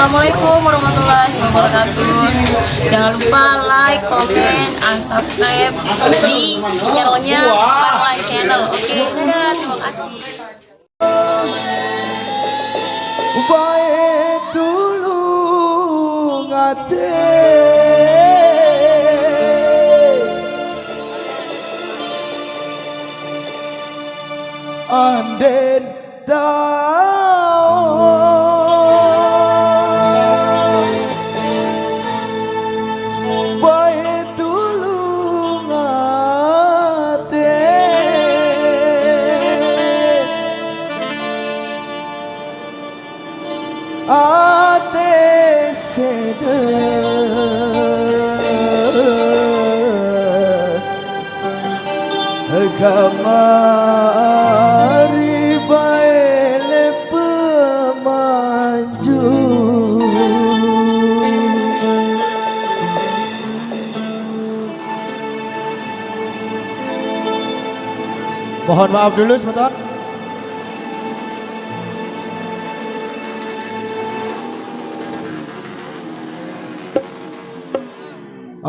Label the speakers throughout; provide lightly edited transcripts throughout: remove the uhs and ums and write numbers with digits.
Speaker 1: Assalamualaikum warahmatullahi wabarakatuh. Jangan lupa like, comment, and subscribe di channelnya Parline Channel. Oke, dadah, terima kasih.
Speaker 2: Baik dulu ngate anden baik dulu ngate ate sede kamari baile pemanju mohon maaf dulu sebentar.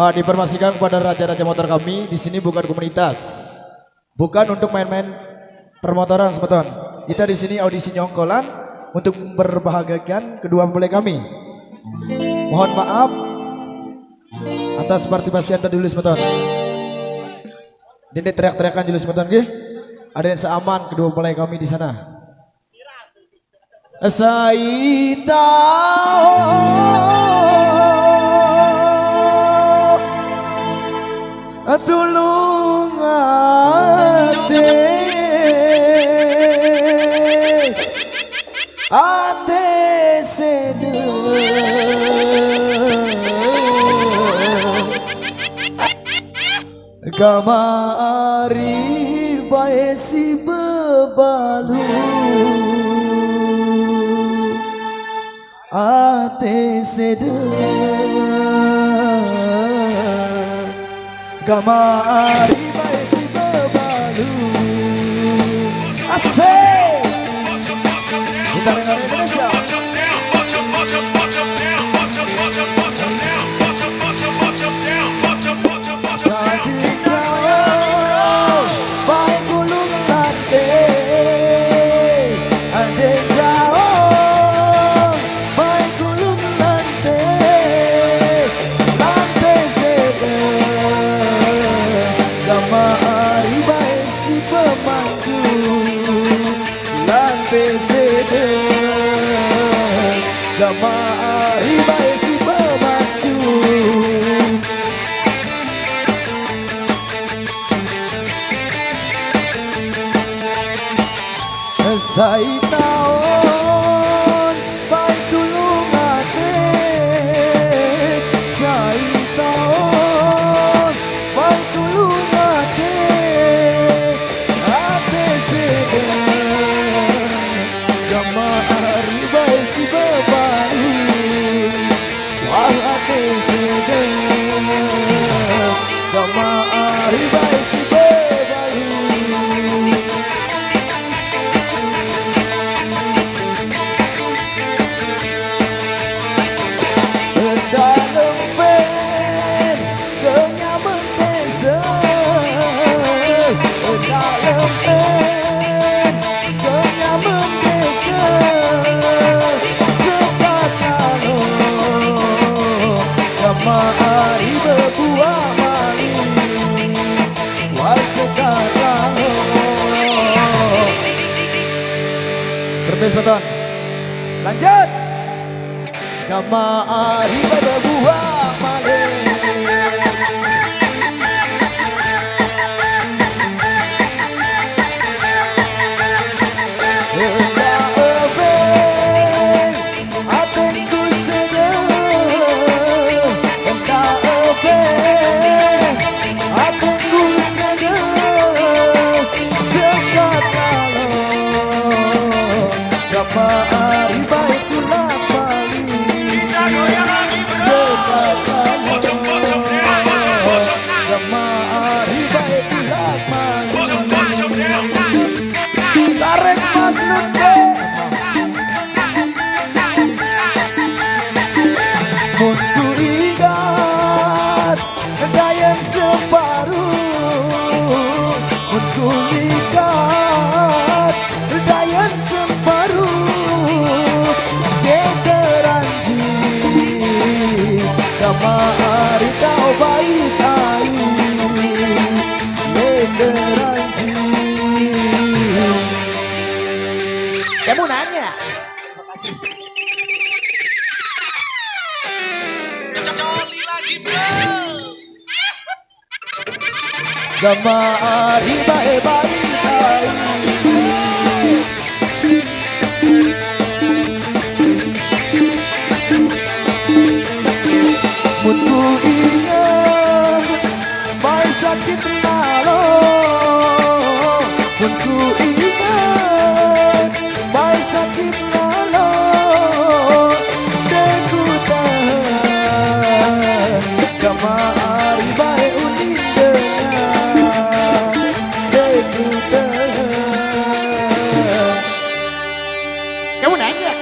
Speaker 2: Diinformasikan kepada raja-raja motor kami di sini bukan komunitas, bukan untuk main-main permotoran, sebetul. Kita di sini audisi nyongkolan untuk memperbahagiakan kedua mempelai kami. Mohon maaf atas partisipasi anda dulu, sebetul. Dede teriak-teriakan dulu, sebetul, gih. Ada yang seaman kedua mempelai kami di sana. Saita tulung ate sede kamari bae si bebalu ate sede kamari bae si bebalu asik kita dengar Indonesia. Jadi kau baik gulung lantai, adik kau baik gulung lantai, lantai sede kamari bae si pemandu, lantai sede kamari bae si pemandu. Saya tahun baik tulung ate, saya tahun baik tulung ate, ate sede kamari bae si bebalu, wah ate sede kamari bae si bebalu. Dalam pen kenyaman desa, dalam pen kenyaman desa, sepatalo kamari berbuah mali, wasekatalo. Berbes beton, lanjut. Kamari berbuah mali, hendak obeng hatiku sedang, hendak obeng hatiku sedang, sekatalo kamari baik tulah sekatalo. Kama hari kau baik ayu Leteranji. Kamu nanya.
Speaker 3: Coli lagi bro.
Speaker 2: Kama hari baik ayu Munku ingat mai sakit nalo Munku ingat mai sakit nalo Deku tahan Kama hari baik unin dengan Deku tahan. Kamu nanya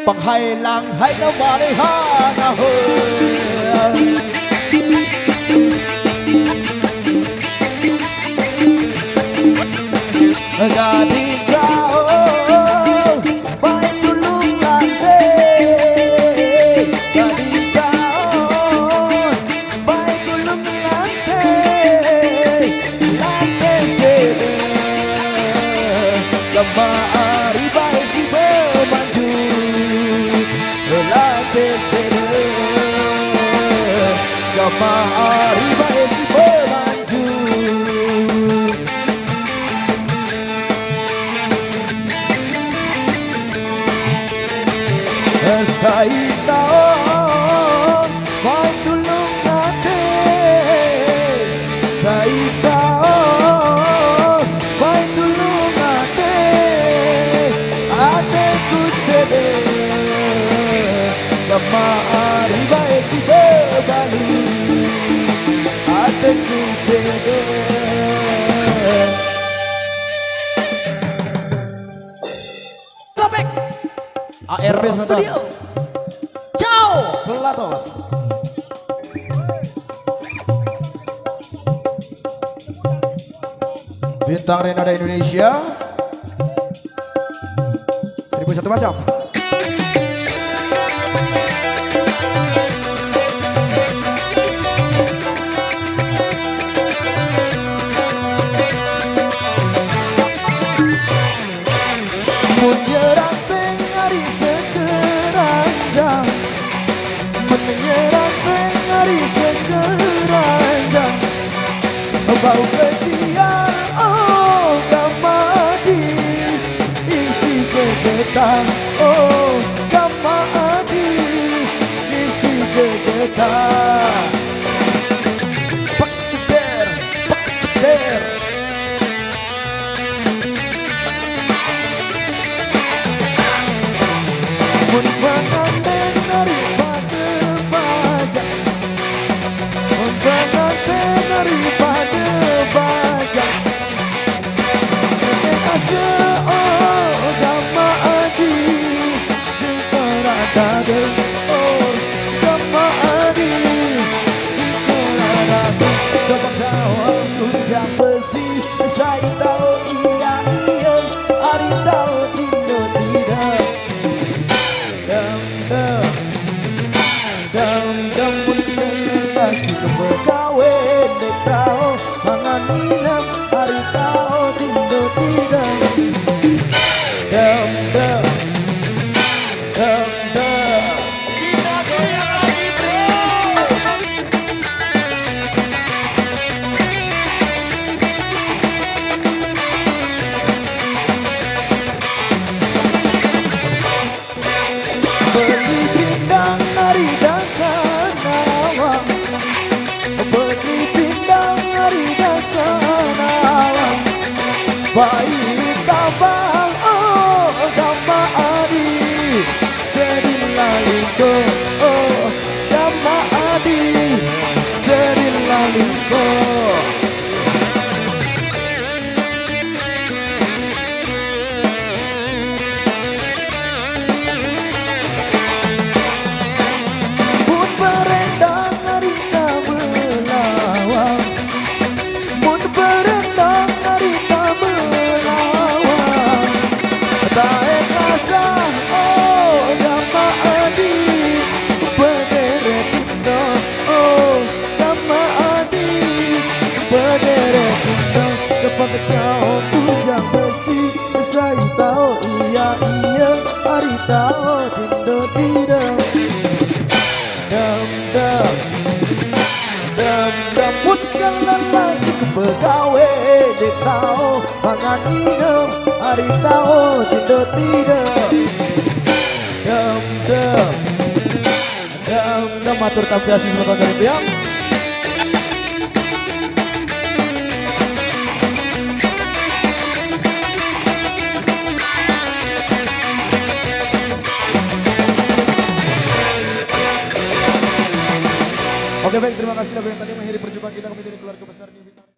Speaker 2: Panghai lang hai na mare ha na ho Gading kau baik tulung lante Gading kau baik tulung lante Lante sebe Kemaari baik si bermaju Lante sebe Kemaari baik si bermaju Saya tahu mai tulung ate Saya tahu mai tulung ate Ateku sedih Kemaari baik si berbalik Ateku sedih Topik ARB Studio Ciao Pelatos. Bintang Renada Indonesia 1001 macam. Menyerang tengari sekeranjang Menyerang tengari sekeranjang Bau kecian oh gamadi Isi kegetah oh gamadi Isi kegetah Pak ceder Mun pengantin daripada pajak Mun pengantin daripada pajak Nenek asa oh sama adi Dikerata deh oh sama adi Dikerata Coba tahu tunjang besi Saya tahu iya Ari tahu Cino tidak Dam masih kepegawai Netau mangan minum hari tahu tindo tidak Dam
Speaker 3: Kita goyang lagi bro.
Speaker 2: Beli pindang dari dasar nawang Beli pindang dari dasar nawang Baik tabang oh dama adi Sedih lalingko oh dama adi Sedih lalingko Mun berendang harita melawang Mun berendang harita melawang tindo tidak. Dam dam dam dam putkan lelasi begawe di tau mangan inem hari tau tindo tidak. Dam dam dam dam matur tampiasi semoga dari tiang. Oke baik, terima kasih lagu yang tadi mengakhiri perjumpaan kita kami dari keluarga besar New Bintang.